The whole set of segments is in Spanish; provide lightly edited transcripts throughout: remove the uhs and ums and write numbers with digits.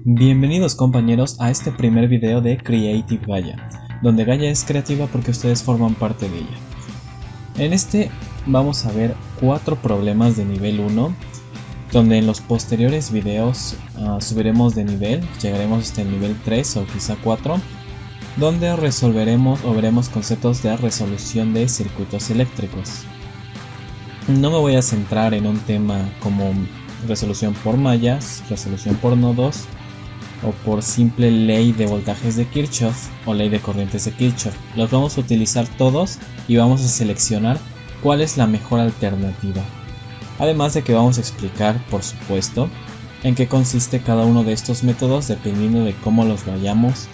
Bienvenidos compañeros a este primer video de Creative Gaia, donde Gaia es creativa porque ustedes forman parte de ella. En este vamos a ver 4 problemas de nivel 1, donde en los posteriores videos subiremos de nivel, llegaremos hasta el nivel 3 o quizá 4, donde resolveremos o veremos conceptos de resolución de circuitos eléctricos. No me voy a centrar en un tema como resolución por mallas, resolución por nodos o por simple ley de voltajes de Kirchhoff o ley de corrientes de Kirchhoff. Los vamos a utilizar todos y vamos a seleccionar cuál es la mejor alternativa. Además de que vamos a explicar, por supuesto, en qué consiste cada uno de estos métodos dependiendo de cómo los vayamos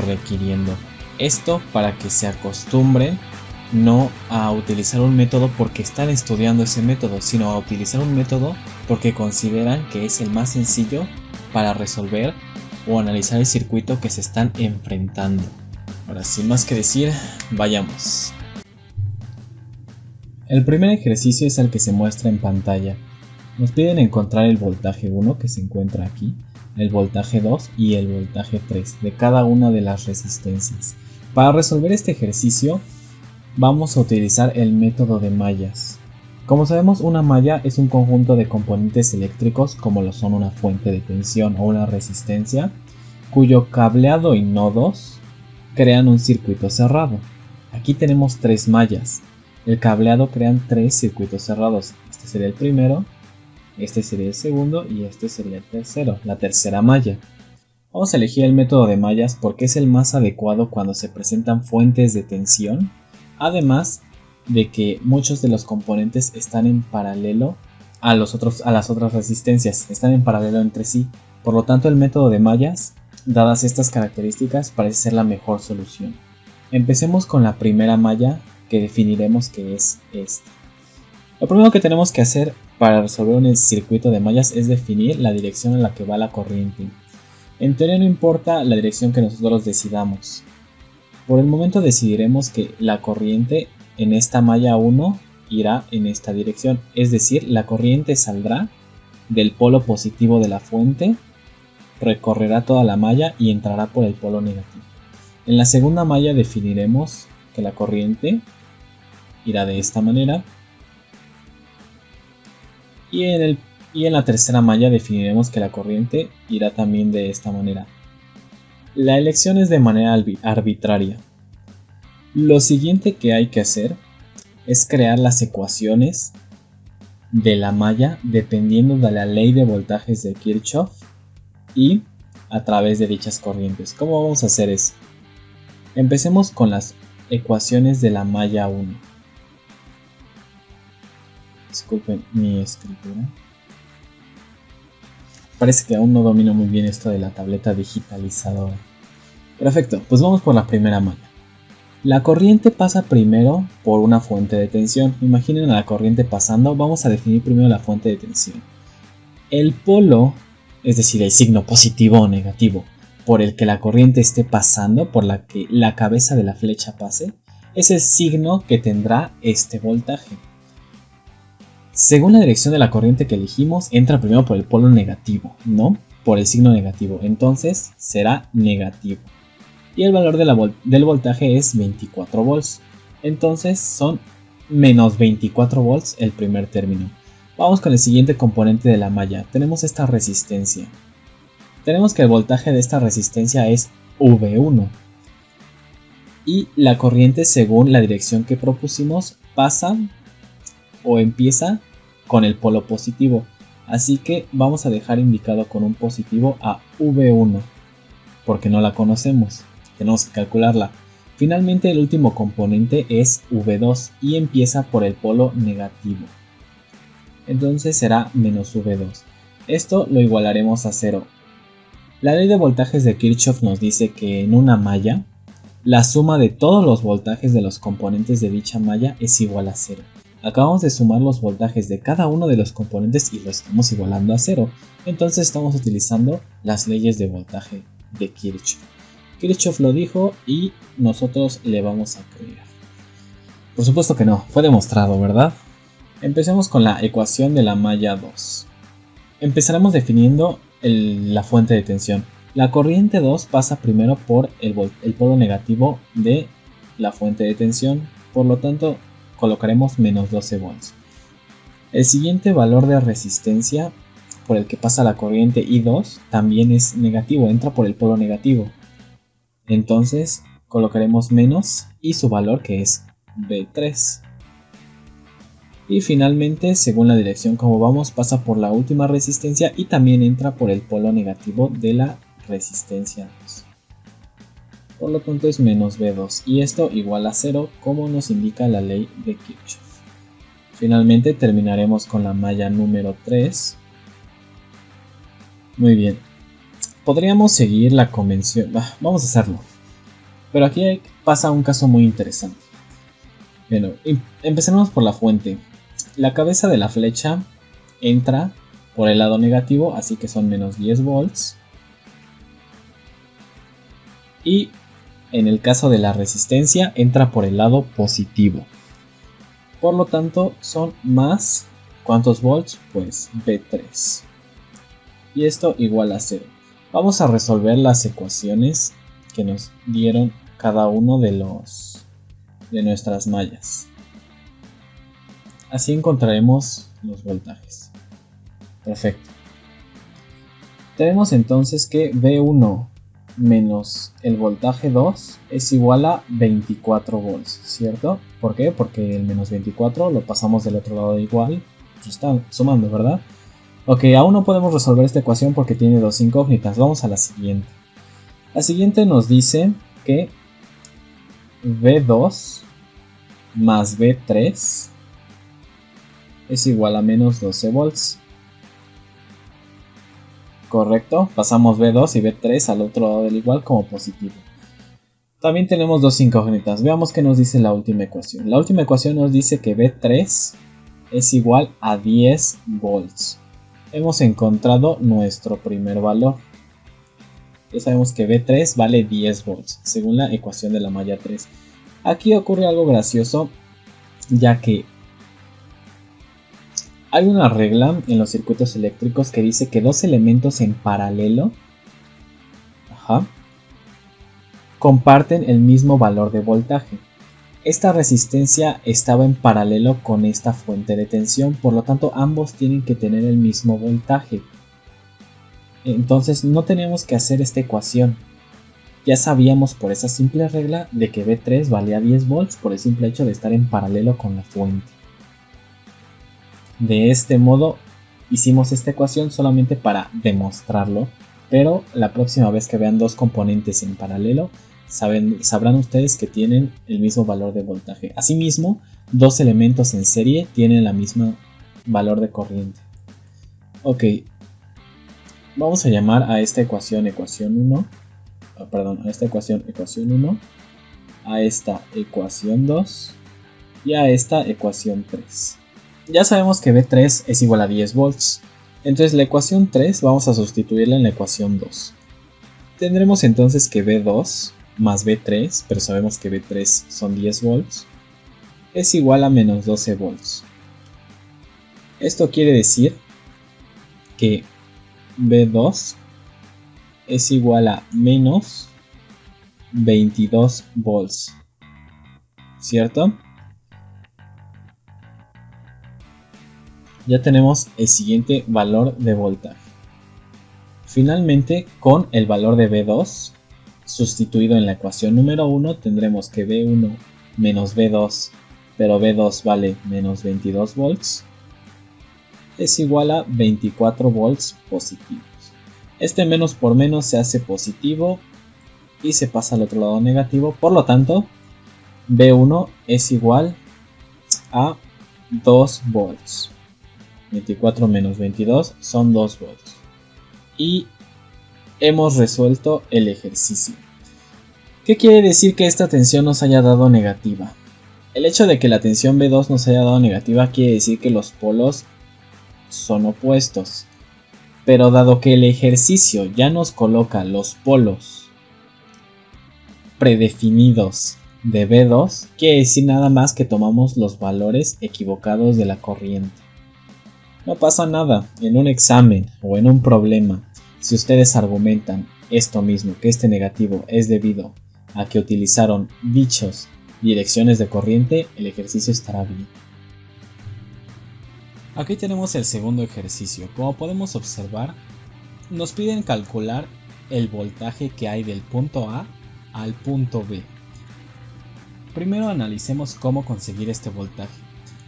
requiriendo. Esto para que se acostumbren no a utilizar un método porque están estudiando ese método, sino a utilizar un método porque consideran que es el más sencillo para resolver o analizar el circuito que se están enfrentando. Ahora, sin más que decir, vayamos. El primer ejercicio es el que se muestra en pantalla. Nos piden encontrar el voltaje 1 que se encuentra aquí, el voltaje 2 y el voltaje 3 de cada una de las resistencias. Para resolver este ejercicio vamos a utilizar el método de mallas. Como sabemos, una malla es un conjunto de componentes eléctricos como lo son una fuente de tensión o una resistencia, cuyo cableado y nodos crean un circuito cerrado. Aquí tenemos 3 mallas. El cableado crean 3 circuitos cerrados. Este sería el primero, este sería el segundo y este sería el tercero, la tercera malla. Vamos a elegir el método de mallas porque es el más adecuado cuando se presentan fuentes de tensión, además de que muchos de los componentes están en paralelo a las otras resistencias, están en paralelo entre sí. Por lo tanto, el método de mallas, dadas estas características, parece ser la mejor solución. Empecemos con la primera malla que definiremos que es esta. Lo primero que tenemos que hacer para resolver un circuito de mallas es definir la dirección en la que va la corriente. En teoría no importa la dirección que nosotros decidamos. Por el momento decidiremos que la corriente en esta malla 1 irá en esta dirección, es decir, la corriente saldrá del polo positivo de la fuente, recorrerá toda la malla y entrará por el polo negativo. En la segunda malla definiremos que la corriente irá de esta manera y en la tercera malla definiremos que la corriente irá también de esta manera. La elección es de manera arbitraria. Lo siguiente que hay que hacer es crear las ecuaciones de la malla dependiendo de la ley de voltajes de Kirchhoff y a través de dichas corrientes. ¿Cómo vamos a hacer eso? Empecemos con las ecuaciones de la malla 1. Disculpen mi escritura. Parece que aún no domino muy bien esto de la tableta digitalizadora. Perfecto, pues vamos por la primera malla. La corriente pasa primero por una fuente de tensión. Imaginen a la corriente pasando, vamos a definir primero la fuente de tensión. El polo, es decir, el signo positivo o negativo, por el que la corriente esté pasando, por la que la cabeza de la flecha pase, es el signo que tendrá este voltaje. Según la dirección de la corriente que elegimos, entra primero por el polo negativo, ¿no? Por el signo negativo, entonces será negativo. Y el valor del voltaje es 24 volts. Entonces son menos 24 volts el primer término. Vamos con el siguiente componente de la malla. Tenemos esta resistencia. Tenemos que el voltaje de esta resistencia es V1. Y la corriente, según la dirección que propusimos, pasa o empieza con el polo positivo. Así que vamos a dejar indicado con un positivo a V1. Porque no la conocemos. Tenemos que calcularla. Finalmente el último componente es V2 y empieza por el polo negativo. Entonces será menos V2. Esto lo igualaremos a 0. La ley de voltajes de Kirchhoff nos dice que en una malla, la suma de todos los voltajes de los componentes de dicha malla es igual a 0. Acabamos de sumar los voltajes de cada uno de los componentes y lo estamos igualando a 0. Entonces estamos utilizando las leyes de voltaje de Kirchhoff. Kirchhoff lo dijo y nosotros le vamos a creer. Por supuesto que no, fue demostrado, ¿verdad? Empecemos con la ecuación de la malla 2. Empezaremos definiendo la fuente de tensión. La corriente 2 pasa primero por el polo negativo de la fuente de tensión, por lo tanto colocaremos menos 12 volts. El siguiente valor de resistencia por el que pasa la corriente I2 también es negativo, entra por el polo negativo. Entonces colocaremos menos y su valor, que es V3. Y finalmente, según la dirección como vamos, pasa por la última resistencia y también entra por el polo negativo de la resistencia 2. Por lo tanto es menos V2 y esto igual a 0, como nos indica la ley de Kirchhoff. Finalmente terminaremos con la malla número 3. Muy bien, podríamos seguir la convención, vamos a hacerlo, pero aquí pasa un caso muy interesante. Bueno, empecemos por la fuente. La cabeza de la flecha entra por el lado negativo, así que son menos 10 volts. Y en el caso de la resistencia entra por el lado positivo. Por lo tanto son más, ¿cuántos volts? Pues V3. Y esto igual a 0. Vamos a resolver las ecuaciones que nos dieron cada uno de nuestras mallas. Así encontraremos los voltajes. Perfecto. Tenemos entonces que V1 menos el voltaje 2 es igual a 24 volts, ¿cierto? ¿Por qué? Porque el menos 24 lo pasamos del otro lado igual. Se está sumando, ¿verdad? Ok, aún no podemos resolver esta ecuación porque tiene dos incógnitas. Vamos a la siguiente. La siguiente nos dice que V2 más V3 es igual a menos 12 volts. Correcto, pasamos V2 y V3 al otro lado del igual como positivo. También tenemos dos incógnitas. Veamos qué nos dice la última ecuación. La última ecuación nos dice que V3 es igual a 10 volts. Hemos encontrado nuestro primer valor. Ya sabemos que V3 vale 10 volts, según la ecuación de la malla 3. Aquí ocurre algo gracioso, ya que hay una regla en los circuitos eléctricos que dice que dos elementos en paralelo comparten el mismo valor de voltaje. Esta resistencia estaba en paralelo con esta fuente de tensión, por lo tanto ambos tienen que tener el mismo voltaje. Entonces no teníamos que hacer esta ecuación. Ya sabíamos por esa simple regla de que V3 valía 10 volts por el simple hecho de estar en paralelo con la fuente. De este modo hicimos esta ecuación solamente para demostrarlo, pero la próxima vez que vean dos componentes en paralelo sabrán ustedes que tienen el mismo valor de voltaje. Asimismo, dos elementos en serie tienen la misma valor de corriente. Ok, vamos a llamar a esta ecuación ecuación 1, a esta ecuación ecuación 1, a esta ecuación 2 y a esta ecuación 3. Ya sabemos que V3 es igual a 10 volts, entonces la ecuación 3 vamos a sustituirla en la ecuación 2. Tendremos entonces que V2 más V3, pero sabemos que V3 son 10 volts, es igual a menos 12 volts. Esto quiere decir que V2 es igual a menos 22 volts, ¿cierto? Ya tenemos el siguiente valor de voltaje. Finalmente, con el valor de V2 sustituido en la ecuación número 1, tendremos que V1 menos V2, pero V2 vale menos 22 volts, es igual a 24 volts positivos. Este menos por menos se hace positivo y se pasa al otro lado negativo, por lo tanto V1 es igual a 2 volts. 24 menos 22 son 2 volts. Y hemos resuelto el ejercicio. ¿Qué quiere decir que esta tensión nos haya dado negativa? El hecho de que la tensión V2 nos haya dado negativa quiere decir que los polos son opuestos. Pero dado que el ejercicio ya nos coloca los polos predefinidos de V2, quiere decir nada más que tomamos los valores equivocados de la corriente. No pasa nada, en un examen o en un problema, si ustedes argumentan esto mismo, que este negativo es debido a que utilizaron dichas direcciones de corriente, el ejercicio estará bien. Aquí tenemos el segundo ejercicio. Como podemos observar, nos piden calcular el voltaje que hay del punto A al punto B. Primero analicemos cómo conseguir este voltaje.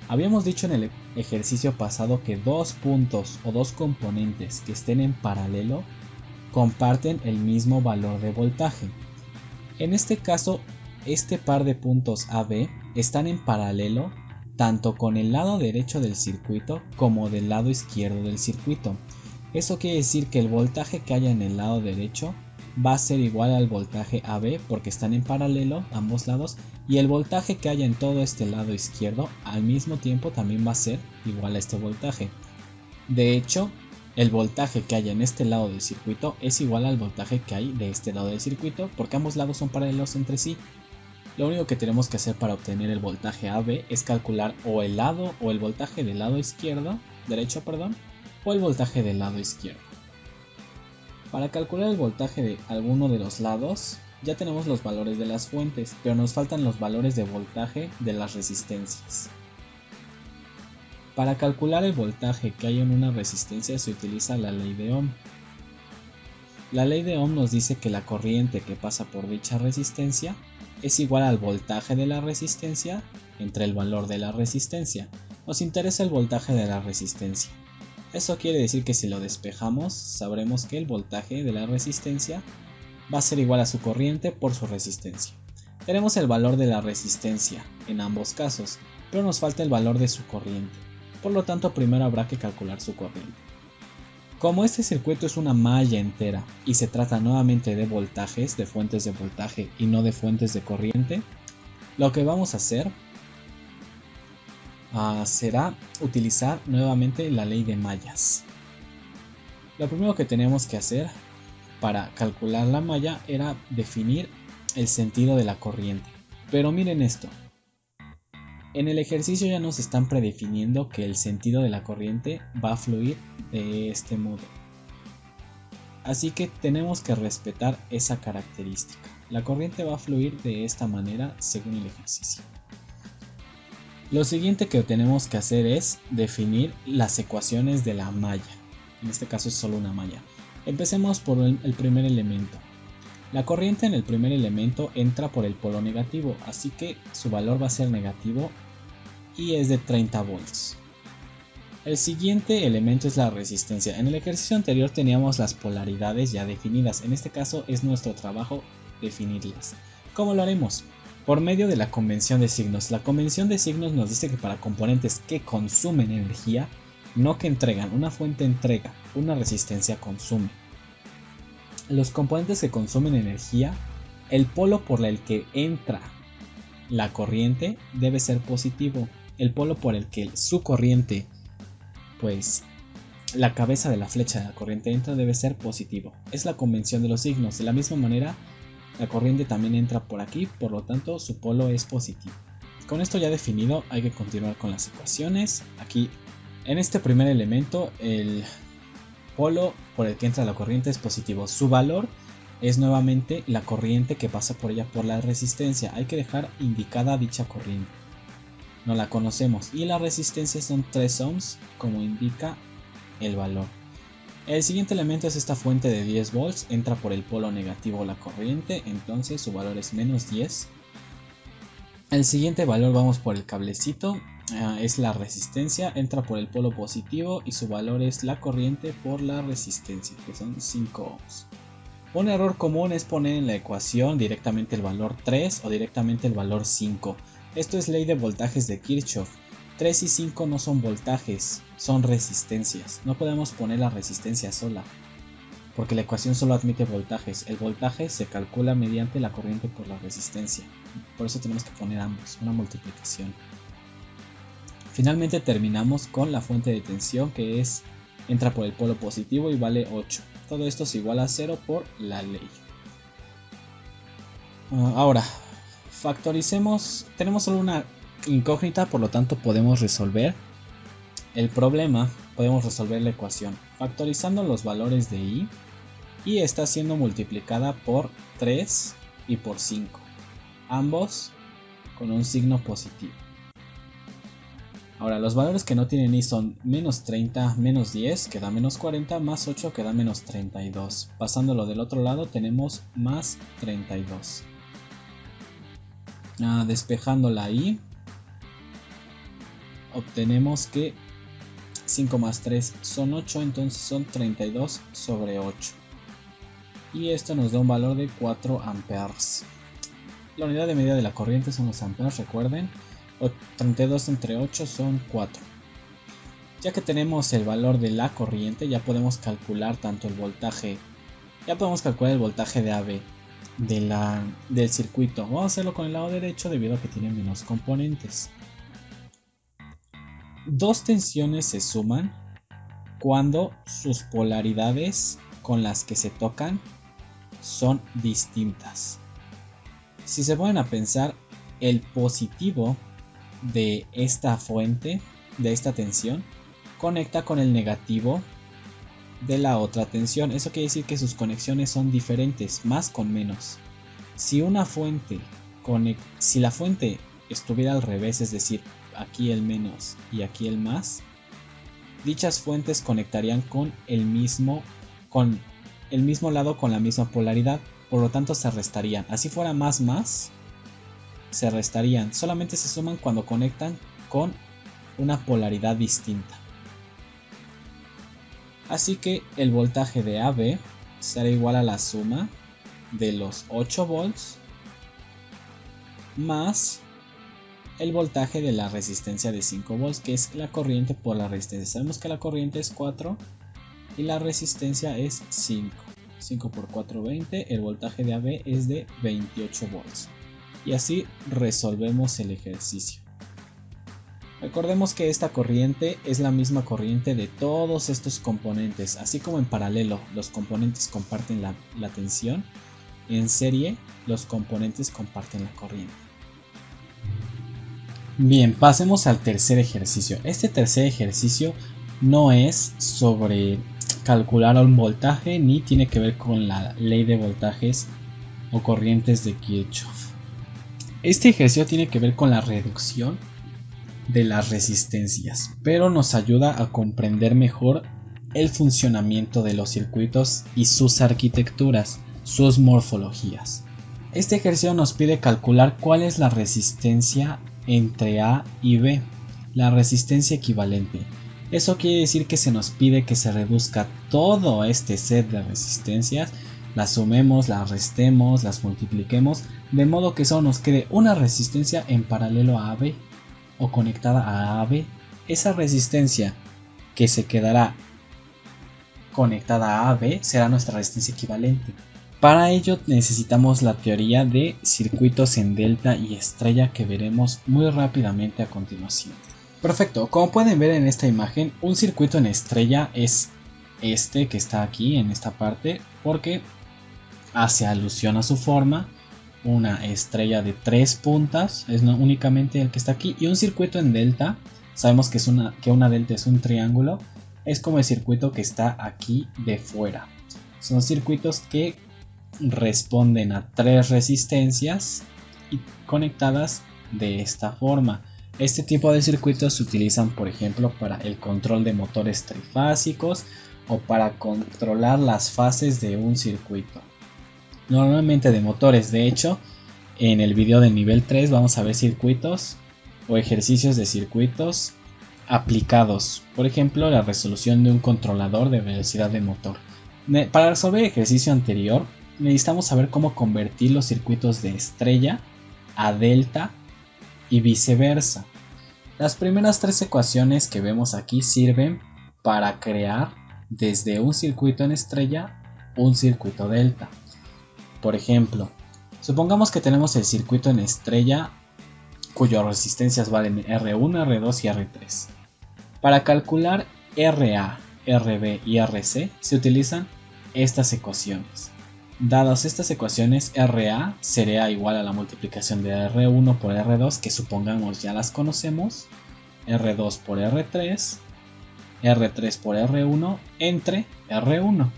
Habíamos dicho en el ejercicio pasado que dos puntos o dos componentes que estén en paralelo comparten el mismo valor de voltaje. En este caso, este par de puntos AB están en paralelo tanto con el lado derecho del circuito como del lado izquierdo del circuito. Eso quiere decir que el voltaje que haya en el lado derecho va a ser igual al voltaje AB porque están en paralelo ambos lados, y el voltaje que haya en todo este lado izquierdo al mismo tiempo también va a ser igual a este voltaje. De hecho, el voltaje que haya en este lado del circuito es igual al voltaje que hay de este lado del circuito porque ambos lados son paralelos entre sí. Lo único que tenemos que hacer para obtener el voltaje AB es calcular o el lado o el voltaje del lado derecho, o el voltaje del lado izquierdo. Para calcular el voltaje de alguno de los lados ya tenemos los valores de las fuentes, pero nos faltan los valores de voltaje de las resistencias. Para calcular el voltaje que hay en una resistencia se utiliza la ley de Ohm. La ley de Ohm nos dice que la corriente que pasa por dicha resistencia es igual al voltaje de la resistencia entre el valor de la resistencia. Nos interesa el voltaje de la resistencia. Eso quiere decir que si lo despejamos, sabremos que el voltaje de la resistencia va a ser igual a su corriente por su resistencia. Tenemos el valor de la resistencia en ambos casos, pero nos falta el valor de su corriente. Por lo tanto, primero habrá que calcular su corriente. Como este circuito es una malla entera y se trata nuevamente de voltajes, de fuentes de voltaje y no de fuentes de corriente, lo que vamos a hacer será utilizar nuevamente la ley de mallas. Lo primero que tenemos que hacer para calcular la malla era definir el sentido de la corriente. Pero miren esto. En el ejercicio ya nos están predefiniendo que el sentido de la corriente va a fluir de este modo. Así que tenemos que respetar esa característica. La corriente va a fluir de esta manera según el ejercicio. Lo siguiente que tenemos que hacer es definir las ecuaciones de la malla. En este caso es solo una malla. Empecemos por el primer elemento. La corriente en el primer elemento entra por el polo negativo, así que su valor va a ser negativo y es de 30 volts. El siguiente elemento es la resistencia. En el ejercicio anterior teníamos las polaridades ya definidas, en este caso es nuestro trabajo definirlas. ¿Cómo lo haremos? Por medio de la convención de signos. La convención de signos nos dice que para componentes que consumen energía, no que entregan, una fuente entrega, una resistencia consume. Los componentes que consumen energía, el polo por el que entra la corriente debe ser positivo. El polo por el que su corriente, pues la cabeza de la flecha de la corriente entra, debe ser positivo. Es la convención de los signos. De la misma manera, la corriente también entra por aquí, por lo tanto su polo es positivo. Con esto ya definido, hay que continuar con las ecuaciones. Aquí, en este primer elemento, el polo por el que entra la corriente es positivo. Su valor es nuevamente la corriente que pasa por ella por la resistencia. Hay que dejar indicada dicha corriente. No la conocemos y la resistencia son 3 ohms como indica el valor. El siguiente elemento es esta fuente de 10 volts. Entra por el polo negativo la corriente, entonces su valor es menos 10. El siguiente valor, vamos por el cablecito, es la resistencia. Entra por el polo positivo y su valor es la corriente por la resistencia, que son 5 ohms. Un error común es poner en la ecuación directamente el valor 3 o directamente el valor 5. Esto es ley de voltajes de Kirchhoff. 3 y 5 no son voltajes, son resistencias. No podemos poner la resistencia sola, porque la ecuación solo admite voltajes. El voltaje se calcula mediante la corriente por la resistencia. Por eso tenemos que poner ambos, una multiplicación. Finalmente terminamos con la fuente de tensión, que entra por el polo positivo y vale 8. Todo esto es igual a 0 por la ley. Ahora, factoricemos. Tenemos solo una incógnita, por lo tanto podemos resolver el problema, podemos resolver la ecuación. Factorizando los valores de I, y está siendo multiplicada por 3 y por 5, ambos con un signo positivo. Ahora, los valores que no tienen i son menos 30, menos 10, que da menos 40, más 8, que da menos 32. Pasándolo del otro lado tenemos más 32. Despejando la i, obtenemos que 5 más 3 son 8, entonces son 32 sobre 8. Y esto nos da un valor de 4 amperes. La unidad de medida de la corriente son los amperes, recuerden. 32 entre 8 son 4. Ya que tenemos el valor de la corriente, ya podemos calcular tanto el voltaje. Ya podemos calcular el voltaje de AB del circuito. Vamos a hacerlo con el lado derecho debido a que tiene menos componentes. Dos tensiones se suman cuando sus polaridades con las que se tocan son distintas. Si se ponen a pensar, el positivo de esta fuente, de esta tensión, conecta con el negativo de la otra tensión. Eso quiere decir que sus conexiones son diferentes, más con menos. Si la fuente estuviera al revés, es decir, aquí el menos y aquí el más, dichas fuentes conectarían con el mismo lado con la misma polaridad, por lo tanto se restarían. Así fuera más, se restarían. Solamente se suman cuando conectan con una polaridad distinta. Así que el voltaje de AB será igual a la suma de los 8 volts más el voltaje de la resistencia de 5 volts, que es la corriente por la resistencia. Sabemos que la corriente es 4 y la resistencia es 5. 5 por 4, 20. El voltaje de AB es de 28 volts. Y así resolvemos el ejercicio. Recordemos que esta corriente es la misma corriente de todos estos componentes. Así como en paralelo los componentes comparten la tensión, en serie los componentes comparten la corriente. Bien, pasemos al tercer ejercicio. Este tercer ejercicio no es sobre calcular un voltaje ni tiene que ver con la ley de voltajes o corrientes de Kirchhoff. Este ejercicio tiene que ver con la reducción de las resistencias, pero nos ayuda a comprender mejor el funcionamiento de los circuitos y sus arquitecturas, sus morfologías. Este ejercicio nos pide calcular cuál es la resistencia entre A y B, la resistencia equivalente. Eso quiere decir que se nos pide que se reduzca todo este set de resistencias, las sumemos, las restemos, las multipliquemos, de modo que solo nos quede una resistencia en paralelo a AB o conectada a AB. Esa resistencia que se quedará conectada a AB será nuestra resistencia equivalente. Para ello necesitamos la teoría de circuitos en delta y estrella que veremos muy rápidamente a continuación. Perfecto, como pueden ver en esta imagen, un circuito en estrella es este que está aquí en esta parte porque hace alusión a su forma, una estrella de 3 puntas, es no únicamente el que está aquí, y un circuito en delta, sabemos que una delta es un triángulo, es como el circuito que está aquí de fuera. Son circuitos que responden a 3 resistencias y conectadas de esta forma. Este tipo de circuitos se utilizan, por ejemplo, para el control de motores trifásicos o para controlar las fases de un circuito. Normalmente de motores. De hecho, en el video de nivel 3 vamos a ver circuitos o ejercicios de circuitos aplicados. Por ejemplo, la resolución de un controlador de velocidad de motor. Para resolver el ejercicio anterior, necesitamos saber cómo convertir los circuitos de estrella a delta y viceversa. Las primeras 3 ecuaciones que vemos aquí sirven para crear desde un circuito en estrella un circuito delta. Por ejemplo, supongamos que tenemos el circuito en estrella cuyas resistencias valen R1, R2 y R3. Para calcular RA, RB y RC se utilizan estas ecuaciones. Dadas estas ecuaciones, RA será igual a la multiplicación de R1 por R2, que supongamos ya las conocemos, R2 por R3 por R1 entre R1.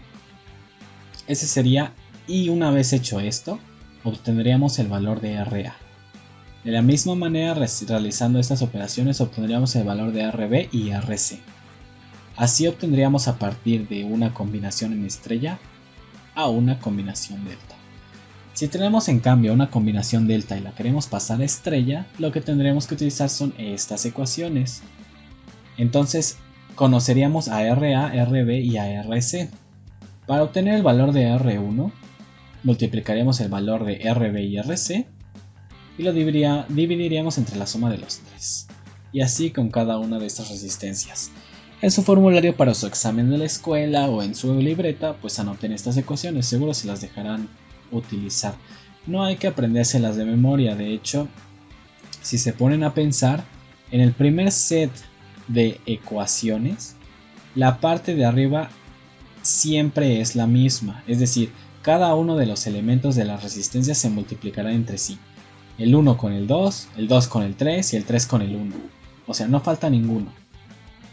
Ese sería, y una vez hecho esto, obtendríamos el valor de RA. De la misma manera, realizando estas operaciones, obtendríamos el valor de RB y RC. Así obtendríamos a partir de una combinación en estrella a una combinación delta. Si tenemos en cambio una combinación delta y la queremos pasar a estrella, lo que tendremos que utilizar son estas ecuaciones. Entonces conoceríamos a RA, RB y a RC. Para obtener el valor de R1, multiplicaríamos el valor de RB y RC y lo dividiríamos entre la suma de los tres. Y así con cada una de estas resistencias. En su formulario para su examen de la escuela o en su libreta, pues anoten estas ecuaciones, seguro se las dejarán utilizar. No hay que aprendérselas de memoria, de hecho, si se ponen a pensar, en el primer set de ecuaciones, la parte de arriba siempre es la misma, es decir, cada uno de los elementos de la resistencia se multiplicará entre sí. El 1 con el 2 con el 3 y el 3 con el 1. O sea, no falta ninguno.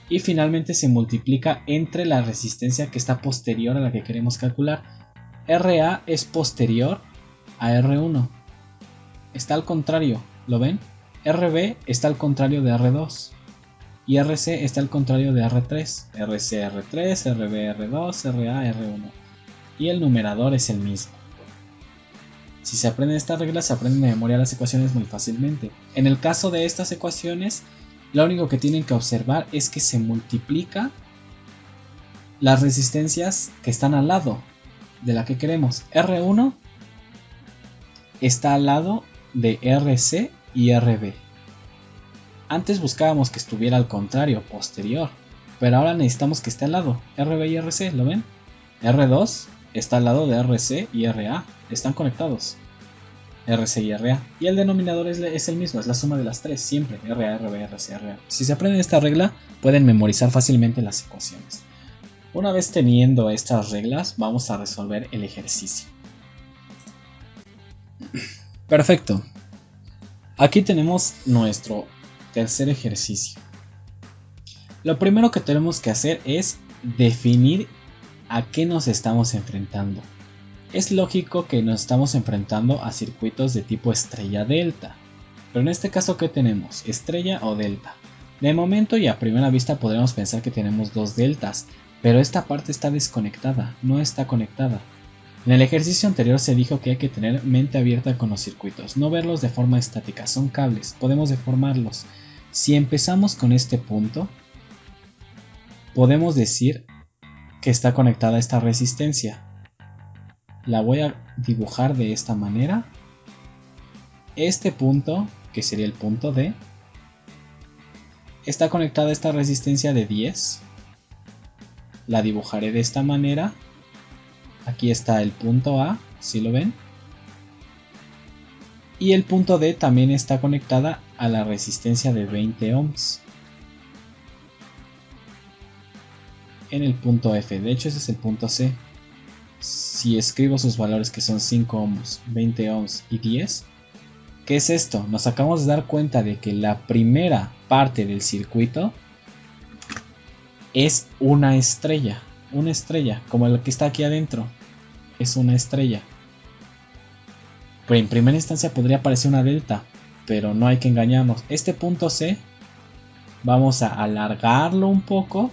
Y finalmente se multiplica entre la resistencia que está posterior a la que queremos calcular. RA es posterior a R1. Está al contrario, ¿lo ven? RB está al contrario de R2. Y RC está al contrario de R3. RC R3, RB R2, RA R1. Y el numerador es el mismo. Si se aprenden estas reglas, se aprenden de memoria las ecuaciones muy fácilmente. En el caso de estas ecuaciones, lo único que tienen que observar es que se multiplica las resistencias que están al lado de la que queremos. R1 está al lado de RC y RB. Antes buscábamos que estuviera al contrario, posterior, pero ahora necesitamos que esté al lado, RB y RC, ¿lo ven? R2 está al lado de RC y RA, están conectados, RC y RA, y el denominador es el mismo, es la suma de las tres, siempre, RA, RB, RC, RA. Si se aprenden esta regla, pueden memorizar fácilmente las ecuaciones. Una vez teniendo estas reglas, vamos a resolver el ejercicio. Perfecto. Aquí tenemos nuestro tercer ejercicio. Lo primero que tenemos que hacer es definir a qué nos estamos enfrentando. Es lógico que nos estamos enfrentando a circuitos de tipo estrella delta. Pero en este caso, ¿qué tenemos? ¿Estrella o delta? De momento y a primera vista podríamos pensar que tenemos dos deltas, pero esta parte está desconectada, no está conectada. En el ejercicio anterior se dijo que hay que tener mente abierta con los circuitos, no verlos de forma estática, son cables, podemos deformarlos. Si empezamos con este punto, podemos decir que está conectada a esta resistencia. La voy a dibujar de esta manera. Este punto, que sería el punto D, está conectada a esta resistencia de 10. La dibujaré de esta manera. Aquí está el punto A, ¿sí lo ven? Y el punto D también está conectada a la resistencia de 20 ohms. En el punto F, de hecho ese es el punto C. Si escribo sus valores que son 5 ohms, 20 ohms y 10, ¿qué es esto? Nos acabamos de dar cuenta de que la primera parte del circuito es una estrella, como la que está aquí adentro, es una estrella. Pero en primera instancia podría parecer una delta, pero no hay que engañarnos. Este punto C, vamos a alargarlo un poco.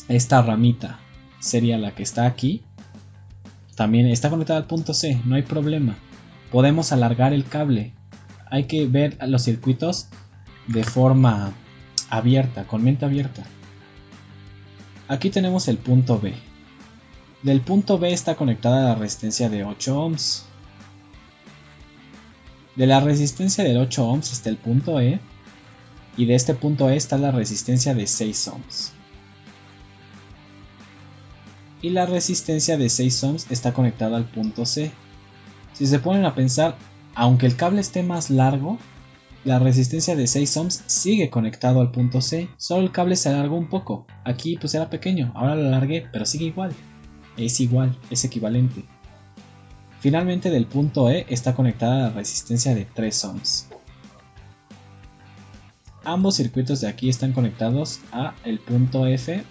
Esta ramita sería la que está aquí. También está conectada al punto C, no hay problema. Podemos alargar el cable. Hay que ver los circuitos de forma abierta, con mente abierta. Aquí tenemos el punto B. Del punto B está conectada la resistencia de 8 ohms. De la resistencia del 8 ohms está el punto E. Y de este punto E está la resistencia de 6 ohms. Y la resistencia de 6 ohms está conectada al punto C. Si se ponen a pensar, aunque el cable esté más largo, la resistencia de 6 ohms sigue conectado al punto C, solo el cable se alargó un poco. Aquí pues era pequeño, ahora lo alargué, pero sigue igual. Es igual, es equivalente. Finalmente del punto E está conectada la resistencia de 3 ohms. ambos circuitos de aquí están conectados a el punto F,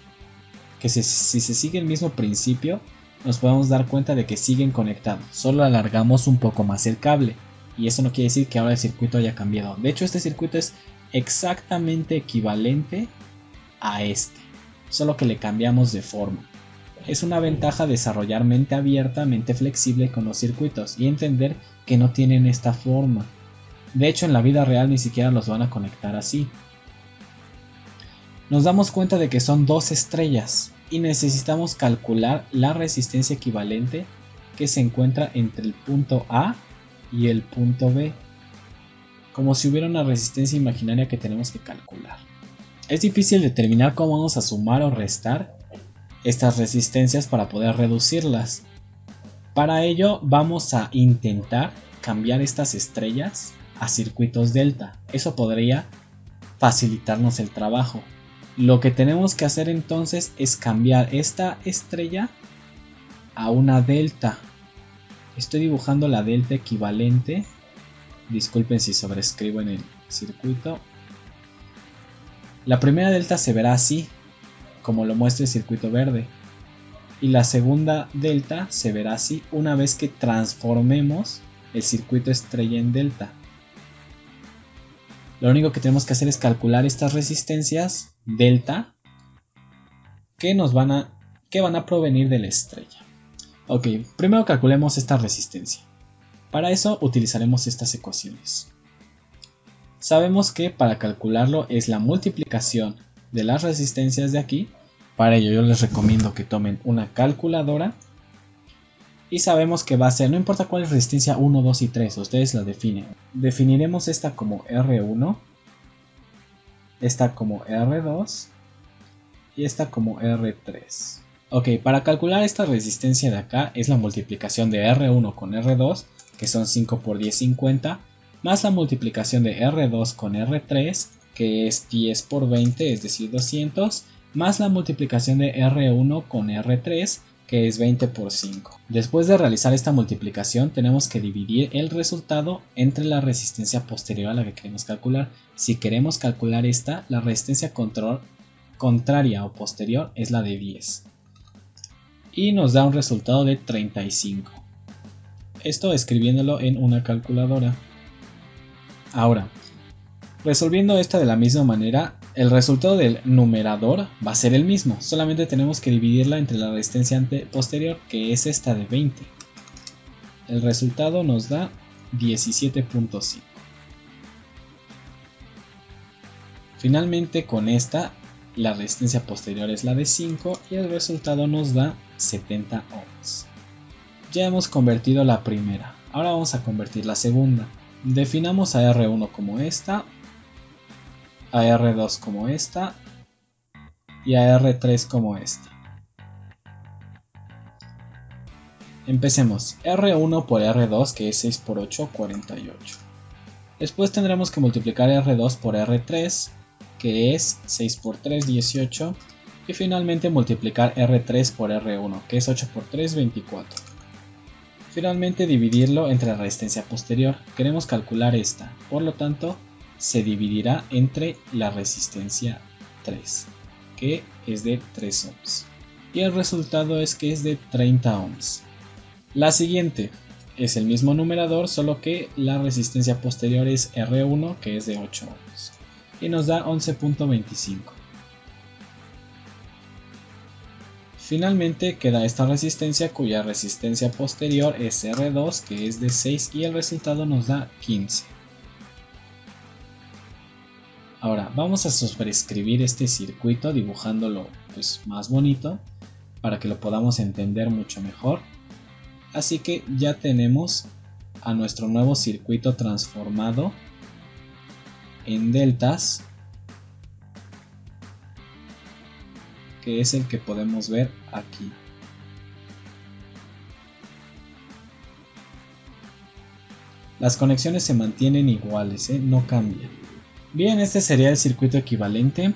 que si se sigue el mismo principio, nos podemos dar cuenta de que siguen conectados, solo alargamos un poco más el cable, y eso no quiere decir que ahora el circuito haya cambiado. De hecho, este circuito es exactamente equivalente a este, solo que le cambiamos de forma. Es una ventaja desarrollar mente abierta, mente flexible con los circuitos y entender que no tienen esta forma. De hecho, en la vida real ni siquiera los van a conectar así. Nos damos cuenta de que son dos estrellas y necesitamos calcular la resistencia equivalente que se encuentra entre el punto A y el punto B, como si hubiera una resistencia imaginaria que tenemos que calcular. Es difícil determinar cómo vamos a sumar o restar estas resistencias para poder reducirlas. Para ello vamos a intentar cambiar estas estrellas a circuitos delta. Eso podría facilitarnos el trabajo. Lo que tenemos que hacer entonces es cambiar esta estrella a una delta. Estoy dibujando la delta equivalente. Disculpen si sobrescribo en el circuito. La primera delta se verá así, como lo muestra el circuito verde. Y la segunda delta se verá así una vez que transformemos el circuito estrella en delta. Lo único que tenemos que hacer es calcular estas resistencias delta que van a provenir de la estrella. Ok, primero calculemos esta resistencia. Para eso utilizaremos estas ecuaciones. Sabemos que para calcularlo es la multiplicación de las resistencias de aquí. Para ello yo les recomiendo que tomen una calculadora. Y sabemos que va a ser, no importa cuál es resistencia 1, 2 y 3, ustedes la definen. Definiremos esta como R1, esta como R2 y esta como R3. Ok, para calcular esta resistencia de acá es la multiplicación de R1 con R2, que son 5 por 10, 50, más la multiplicación de R2 con R3, que es 10 por 20, es decir 200, más la multiplicación de R1 con R3, que es 20 por 5. Después de realizar esta multiplicación tenemos que dividir el resultado entre la resistencia posterior a la que queremos calcular. Si queremos calcular esta, la resistencia contraria o posterior es la de 10. Y nos da un resultado de 35. Esto escribiéndolo en una calculadora. Ahora, resolviendo esta de la misma manera, el resultado del numerador va a ser el mismo, solamente tenemos que dividirla entre la resistencia posterior, que es esta de 20. El resultado nos da 17.5. Finalmente con esta, la resistencia posterior es la de 5 y el resultado nos da 70 ohms. Ya hemos convertido la primera, ahora vamos a convertir la segunda. Definamos a R1 como esta, a R2 como esta y a R3 como esta. Empecemos. R1 por R2, que es 6 por 8, 48. Después tendremos que multiplicar R2 por R3, que es 6 por 3, 18. Y finalmente multiplicar R3 por R1, que es 8 por 3, 24. Finalmente dividirlo entre la resistencia posterior. Queremos calcular esta, por lo tanto se dividirá entre la resistencia 3, que es de 3 ohms. Y el resultado es que es de 30 ohms. La siguiente es el mismo numerador, solo que la resistencia posterior es R1, que es de 8 ohms. Y nos da 11.25. Finalmente queda esta resistencia cuya resistencia posterior es R2, que es de 6, y el resultado nos da 15. Ahora vamos a sobreescribir este circuito dibujándolo más bonito para que lo podamos entender mucho mejor. Así que ya tenemos a nuestro nuevo circuito transformado en deltas, que es el que podemos ver aquí. Las conexiones se mantienen iguales, no cambian. Bien, este sería el circuito equivalente,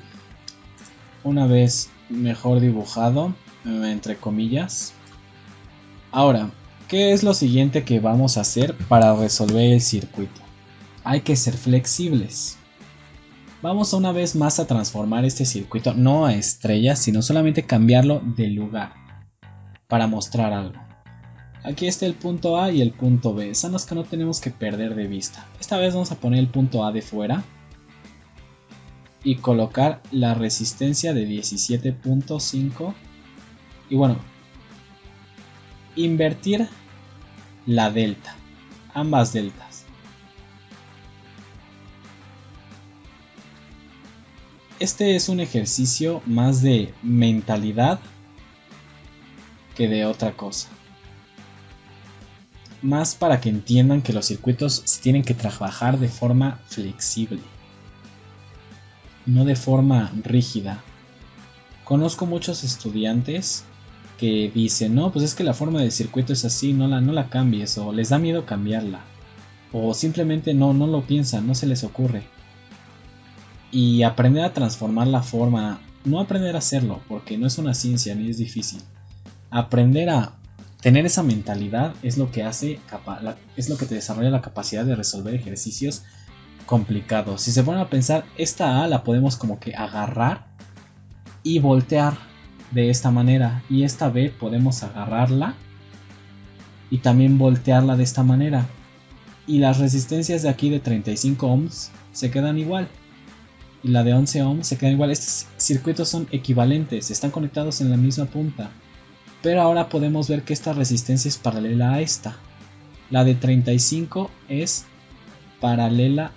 una vez mejor dibujado, entre comillas. Ahora, ¿qué es lo siguiente que vamos a hacer para resolver el circuito? Hay que ser flexibles. Vamos una vez más a transformar este circuito no a estrellas, sino solamente cambiarlo de lugar para mostrar algo. Aquí está el punto A y el punto B, son los que no tenemos que perder de vista. Esta vez vamos a poner el punto A de fuera y colocar la resistencia de 17.5 y bueno, invertir la delta, ambas deltas. Este es un ejercicio más de mentalidad que de otra cosa. Más para que entiendan que los circuitos tienen que trabajar de forma flexible, no de forma rígida. Conozco muchos estudiantes que dicen, no, pues es que la forma del circuito es así, no la cambies, o les da miedo cambiarla, o simplemente no lo piensan, no se les ocurre. Y aprender a transformar la forma, no aprender a hacerlo, porque no es una ciencia ni es difícil. Aprender a tener esa mentalidad es lo que es lo que te desarrolla la capacidad de resolver ejercicios complicados. Si se ponen a pensar, esta A la podemos como que agarrar y voltear de esta manera, y esta B podemos agarrarla y también voltearla de esta manera, y las resistencias de aquí de 35 ohms se quedan igual y la de 11 ohms se quedan igual. Estos circuitos son equivalentes, están conectados en la misma punta, pero ahora podemos ver que esta resistencia es paralela a esta. La de 35 es paralela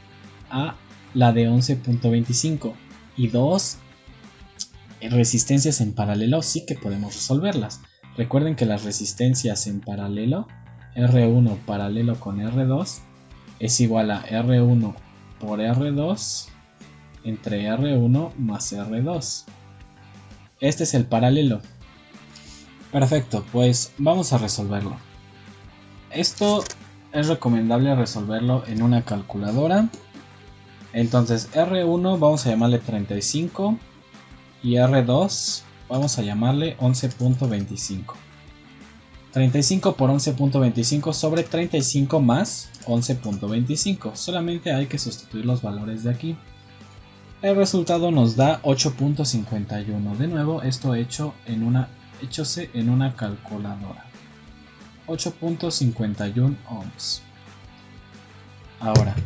a la de 11.25 y dos resistencias en paralelo sí que podemos resolverlas. Recuerden que las resistencias en paralelo, R1 paralelo con R2 es igual a R1 por R2 entre R1 más R2. Este es el paralelo. Perfecto, pues vamos a resolverlo. Esto es recomendable resolverlo en una calculadora. Entonces R1 vamos a llamarle 35 y R2 vamos a llamarle 11.25. 35 por 11.25 sobre 35 más 11.25. Solamente hay que sustituir los valores de aquí. El resultado nos da 8.51. De nuevo, esto échose en una calculadora. 8.51 ohms. Ahora,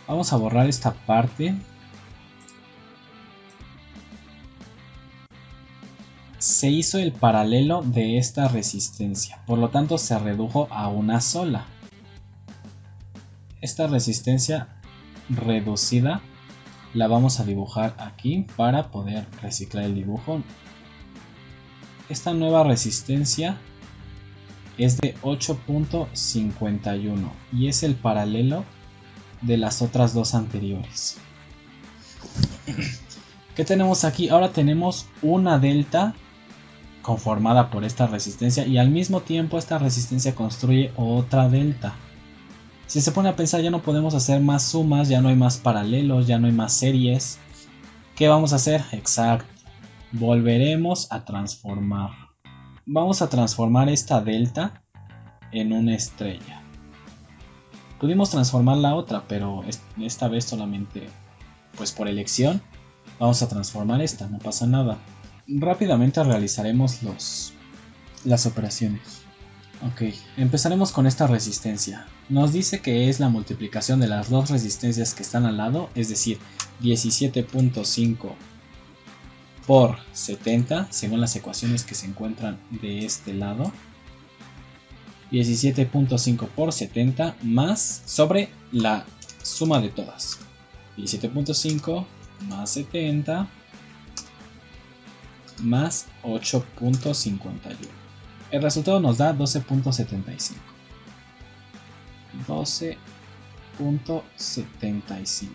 vamos a borrar esta parte. Se hizo el paralelo de esta resistencia, por lo tanto se redujo a una sola. Esta resistencia reducida la vamos a dibujar aquí para poder reciclar el dibujo. Esta nueva resistencia es de 8.51 y es el paralelo de las otras dos anteriores. ¿Qué tenemos aquí? Ahora tenemos una delta conformada por esta resistencia y al mismo tiempo esta resistencia construye otra delta. Si se pone a pensar, ya no podemos hacer más sumas, ya no hay más paralelos, ya no hay más series. ¿Qué vamos a hacer? Exacto, volveremos a transformar. Vamos a transformar esta delta en una estrella. Pudimos transformar la otra, pero esta vez solamente, pues por elección, vamos a transformar esta, no pasa nada. Rápidamente realizaremos las operaciones. Ok, empezaremos con esta resistencia. Nos dice que es la multiplicación de las dos resistencias que están al lado, es decir, 17.5 por 70, según las ecuaciones que se encuentran de este lado. 17.5 por 70 más sobre la suma de todas. 17.5 más 70 más 8.51. El resultado nos da 12.75. 12.75.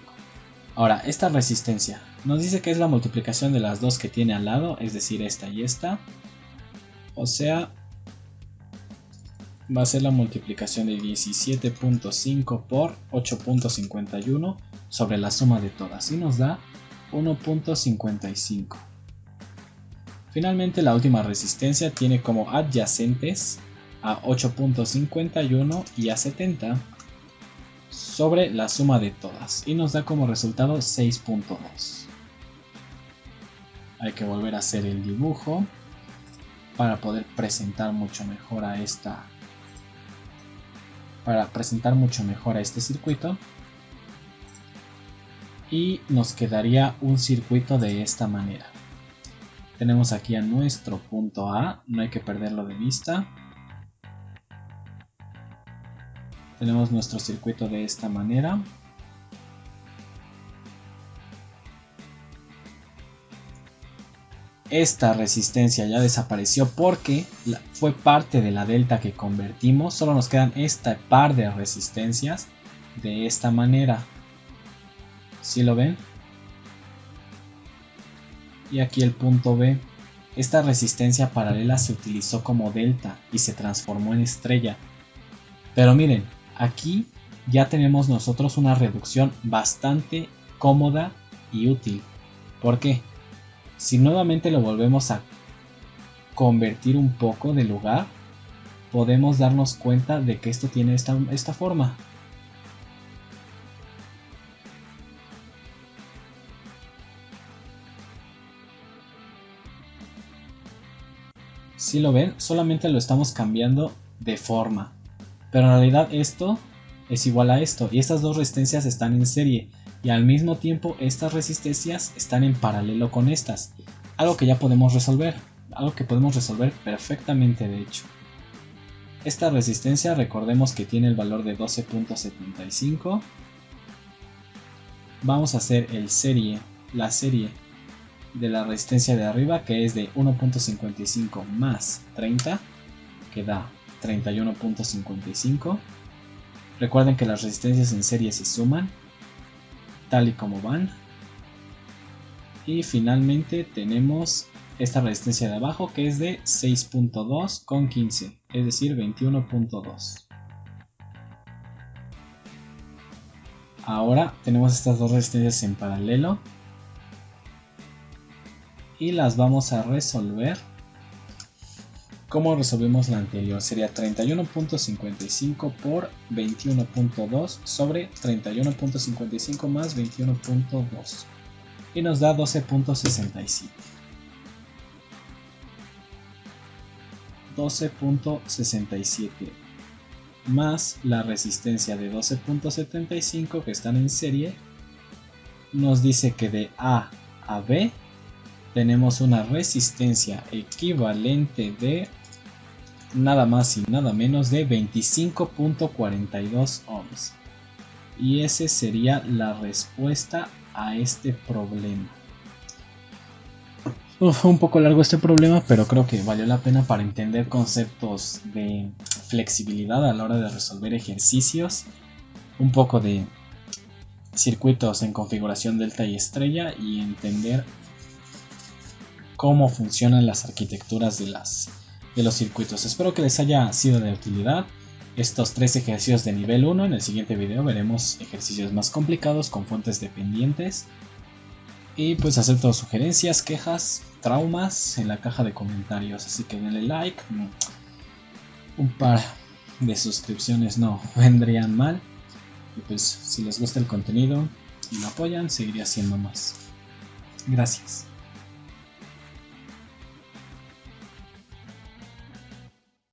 Ahora, esta resistencia nos dice que es la multiplicación de las dos que tiene al lado, es decir, esta y esta. O sea, va a ser la multiplicación de 17.5 por 8.51 sobre la suma de todas y nos da 1.55. Finalmente, la última resistencia tiene como adyacentes a 8.51 y a 70. sobre la suma de todas y nos da como resultado 6.2. Hay que volver a hacer el dibujo para poder presentar mucho mejor a este circuito, y nos quedaría un circuito de esta manera. Tenemos aquí a nuestro punto A, no hay que perderlo de vista. Tenemos nuestro circuito de esta manera. Esta resistencia ya desapareció porque fue parte de la delta que convertimos. Solo nos quedan este par de resistencias de esta manera. ¿Sí lo ven? Y aquí el punto B. Esta resistencia paralela se utilizó como delta y se transformó en estrella. Pero miren, aquí ya tenemos nosotros una reducción bastante cómoda y útil. ¿Por qué? Si nuevamente lo volvemos a convertir un poco de lugar, podemos darnos cuenta de que esto tiene esta forma. Si lo ven, solamente lo estamos cambiando de forma. Pero en realidad esto es igual a esto, y estas dos resistencias están en serie. Y al mismo tiempo estas resistencias están en paralelo con estas. Algo que ya podemos resolver. Algo que podemos resolver perfectamente de hecho. Esta resistencia recordemos que tiene el valor de 12.75. Vamos a hacer la serie de la resistencia de arriba, que es de 1.55 más 30, que da 31.55. Recuerden que las resistencias en serie se suman tal y como van. Y finalmente tenemos esta resistencia de abajo, que es de 6.2 con 15, es decir 21.2. Ahora tenemos estas dos resistencias en paralelo y las vamos a resolver como resolvimos la anterior. Sería 31.55 por 21.2 sobre 31.55 más 21.2 y nos da 12.67. 12.67 más la resistencia de 12.75 que están en serie nos dice que de A a B tenemos una resistencia equivalente de nada más y nada menos de 25.42 ohms. Y esa sería la respuesta a este problema. Un poco largo este problema, pero creo que valió la pena para entender conceptos de flexibilidad a la hora de resolver ejercicios, un poco de circuitos en configuración delta y estrella, y entender cómo funcionan las arquitecturas de los circuitos. Espero que les haya sido de utilidad estos 3 ejercicios de nivel 1. En el siguiente video veremos ejercicios más complicados con fuentes dependientes. Y pues acepto sugerencias, quejas, traumas en la caja de comentarios. Así que denle like. Un par de suscripciones no vendrían mal. Y pues si les gusta el contenido y lo apoyan, seguiré haciendo más. Gracias.